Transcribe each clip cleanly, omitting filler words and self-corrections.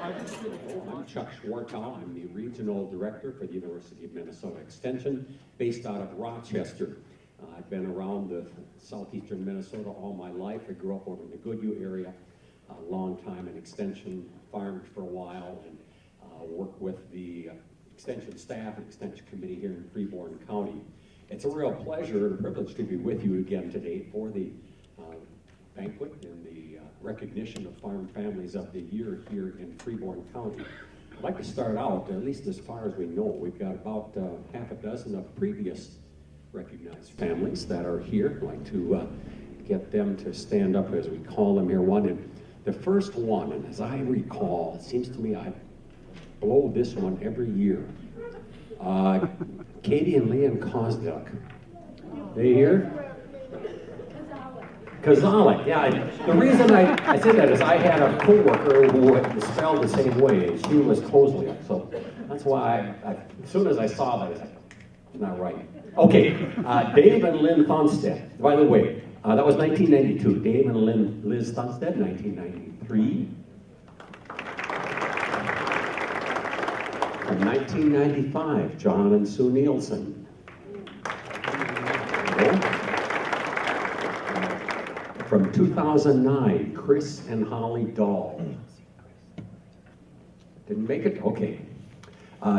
I'm Chuck Schwartow. I'm the Regional Director for the University of Minnesota Extension, based out of Rochester. I've been around the southeastern Minnesota all my life. I grew up over in the Goodhue area, a long time in Extension, farmed for a while, and worked with the Extension staff and Extension Committee here in Freeborn County. It's a real pleasure and a privilege to be with you again today for the banquet and the recognition of Farm Families of the Year here in Freeborn County. I'd like to start out, at least as far as we know, we've got about half a dozen of previous recognized families that are here. I'd like to get them to stand up as we call them here one. And the first one, and as I recall, it seems to me I blow this one every year. Katie and Leanne Kosduk. They here? Kazalik, yeah. The reason I say that is I had a coworker who was spelled the same way, and she was Kosliak. So that's why as soon as I saw that, I was like, it's not right. Okay, Dave and Lynn Thunstead. By the way, that was 1992. Dave and Liz Thunstead, 1993. From 1995, John and Sue Nielsen. From 2009, Chris and Holly Dahl. Didn't make it? Okay.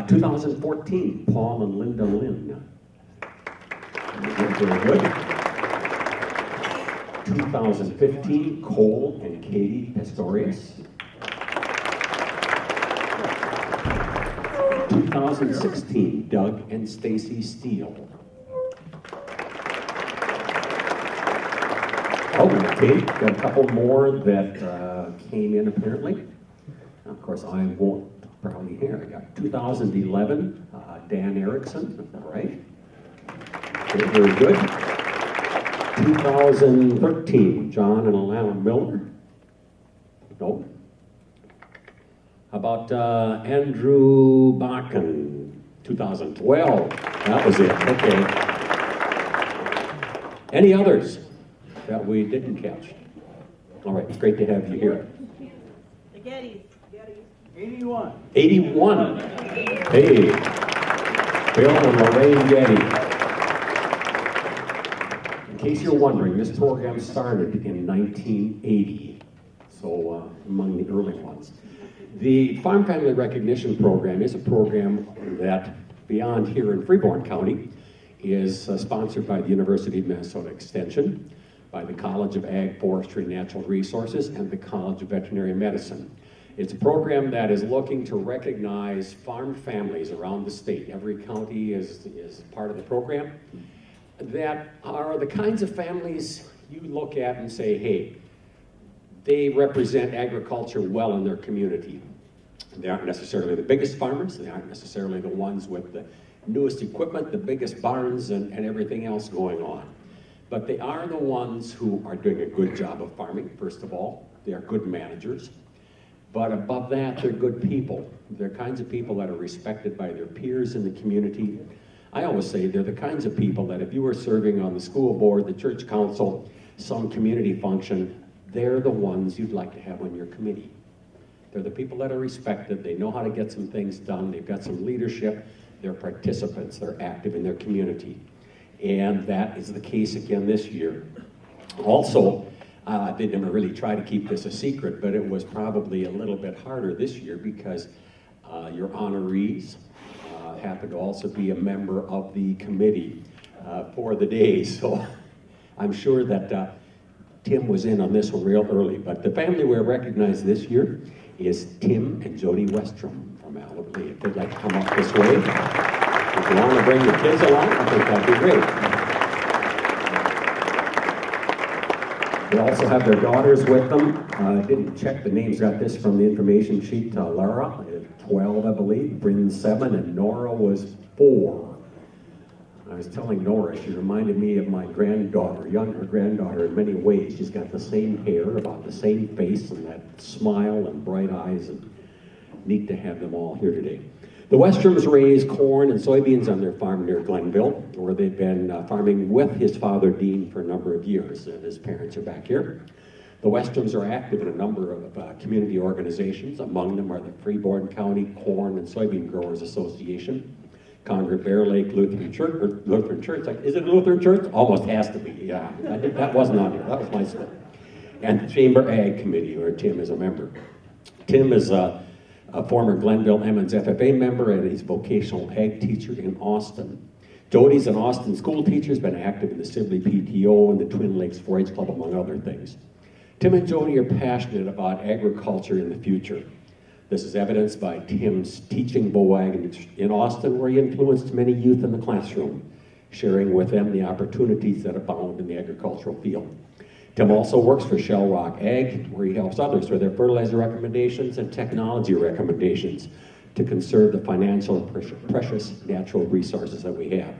2014, Paul and Linda Lynn. Very good. 2015, Cole and Katie Pistorius. 2016, Doug and Stacy Steele. Okay, got a couple more that came in apparently. Of course, I won't probably hear. I got 2011, Dan Erickson, all right. Okay, very good. 2013, John and Alana Miller. Nope. How about Andrew Bakken, 2012. That was it, okay. Any others that we didn't catch? All right, it's great to have you here. The Gettys. 81. 81. Hey, Bill and Lorraine Getty. In case you're wondering, this program started in 1980, so among the early ones. The Farm Family Recognition Program is a program that, beyond here in Freeborn County, is sponsored by the University of Minnesota Extension, by the College of Ag, Forestry, and Natural Resources, and the College of Veterinary Medicine. It's a program that is looking to recognize farm families around the state. Every county is part of the program, that are the kinds of families you look at and say, hey, they represent agriculture well in their community. They aren't necessarily the biggest farmers, they aren't necessarily the ones with the newest equipment, the biggest barns, and everything else going on. But they are the ones who are doing a good job of farming, first of all. They are good managers. But above that, they're good people. They're kinds of people that are respected by their peers in the community. I always say they're the kinds of people that if you were serving on the school board, the church council, some community function, they're the ones you'd like to have on your committee. They're the people that are respected. They know how to get some things done. They've got some leadership. They're participants. They're active in their community. And that is the case again this year. Also, they didn't really try to keep this a secret, but it was probably a little bit harder this year because your honorees happen to also be a member of the committee for the day. So I'm sure that Tim was in on this one real early, but the family we're recognized this year is Tim and Jody Westrom from Alabama. If they'd like to come up this way, if you want to bring your kids along, I think that'd be great. They also have their daughters with them. I didn't check the names, got this from the information sheet. Lara, 12, I believe, Bryn 7, and Nora was 4. I was telling Nora, she reminded me of my granddaughter, younger granddaughter in many ways. She's got the same hair, about the same face, and that smile and bright eyes, and neat to have them all here today. The Westroms raise corn and soybeans on their farm near Glenville, where they've been farming with his father, Dean, for a number of years, and his parents are back here. The Westrums are active in a number of community organizations. Among them are the Freeborn County Corn and Soybean Growers Association, Concord Bear Lake Lutheran Church, is it a Lutheran church? Almost has to be, yeah. That wasn't on here, that was my slip. And the Chamber Ag Committee, where Tim is a member. Tim is a former Glenville Emmons FFA member and he's a vocational ag teacher in Austin. Jody's an Austin school teacher, has been active in the Sibley PTO and the Twin Lakes 4-H Club, among other things. Tim and Jody are passionate about agriculture in the future. This is evidenced by Tim's teaching bow ag in Austin, where he influenced many youth in the classroom, sharing with them the opportunities that abound in the agricultural field. Tim also works for Shell Rock Ag, where he helps others with their fertilizer recommendations and technology recommendations to conserve the financial and precious natural resources that we have.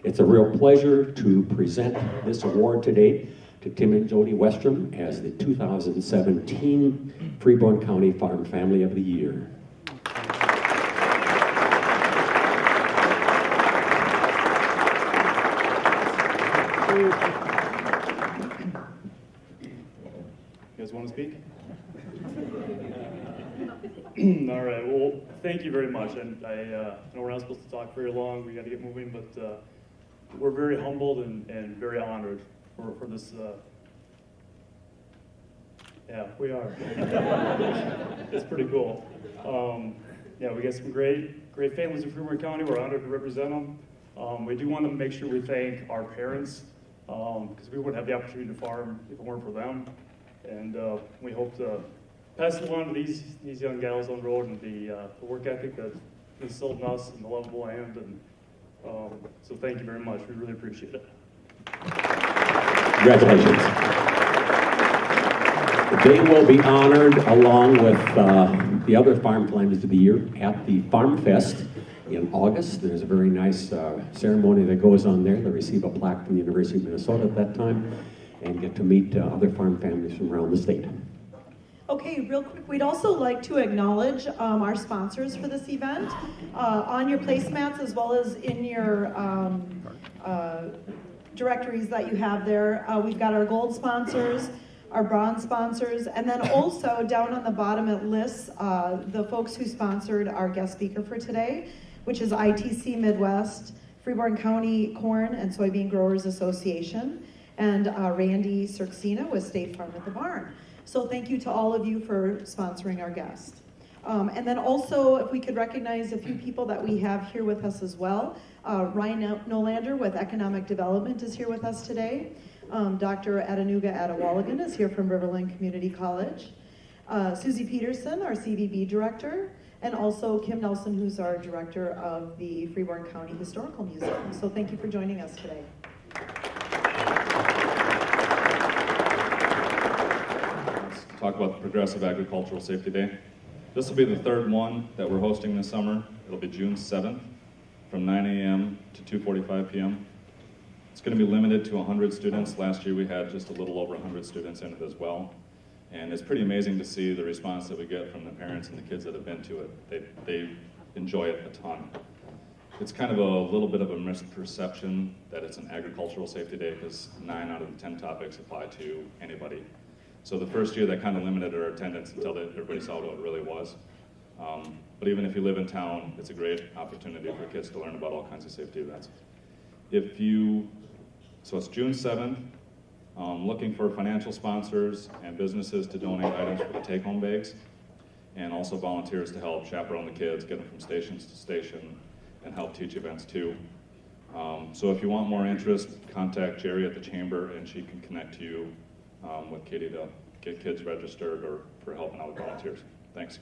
It's a real pleasure to present this award today to Tim and Jody Westrum as the 2017 Freeborn County Farm Family of the Year. You guys want to speak? All right, well, thank you very much. And I know we're not supposed to talk very long, we got to get moving, but we're very humbled and very honored for this. Yeah, we are. It's pretty cool. Yeah, we got some great families in Freeborn County. We're honored to represent them. We do want to make sure we thank our parents, because we wouldn't have the opportunity to farm if it weren't for them. And we hope to pass it along to these young gals on the road and the work ethic that's instilled in us and the love of the land. And so thank you very much. We really appreciate it. Congratulations. They will be honored along with the other Farm Families of the Year at the Farm Fest in August. There's a very nice ceremony that goes on there. They receive a plaque from the University of Minnesota at that time and get to meet other farm families from around the state. Okay, real quick, we'd also like to acknowledge our sponsors for this event. On your placemats, as well as in your directories that you have there, we've got our gold sponsors, our bronze sponsors, and then also down on the bottom it lists the folks who sponsored our guest speaker for today, which is ITC Midwest, Freeborn County Corn and Soybean Growers Association, and Randy Cirksina with State Farm at the Barn. So thank you to all of you for sponsoring our guest. And then also, if we could recognize a few people that we have here with us as well. Ryan Nolander with Economic Development is here with us today. Dr. Adenuga Adewalagan is here from Riverland Community College. Susie Peterson, our CVB director, and also Kim Nelson, who's our director of the Freeborn County Historical Museum. So thank you for joining us today. Talk about the Progressive Agricultural Safety Day. This will be the third one that we're hosting this summer. It'll be June 7th from 9 a.m. to 2:45 p.m. It's going to be limited to 100 students. Last year we had just a little over 100 students in it as well. And it's pretty amazing to see the response that we get from the parents and the kids that have been to it. They enjoy it a ton. It's kind of a little bit of a misperception that it's an agricultural safety day because 9 out of the 10 topics apply to anybody. So the first year that kind of limited our attendance until everybody saw what it really was. But even if you live in town, it's a great opportunity for kids to learn about all kinds of safety events. So it's June 7th, looking for financial sponsors and businesses to donate items for the take-home bags, and also volunteers to help chaperone the kids, get them from stations to station, and help teach events too. So if you want more interest, contact Jerry at the Chamber and she can connect you with Katie to get kids registered or for helping out with volunteers. Thanks.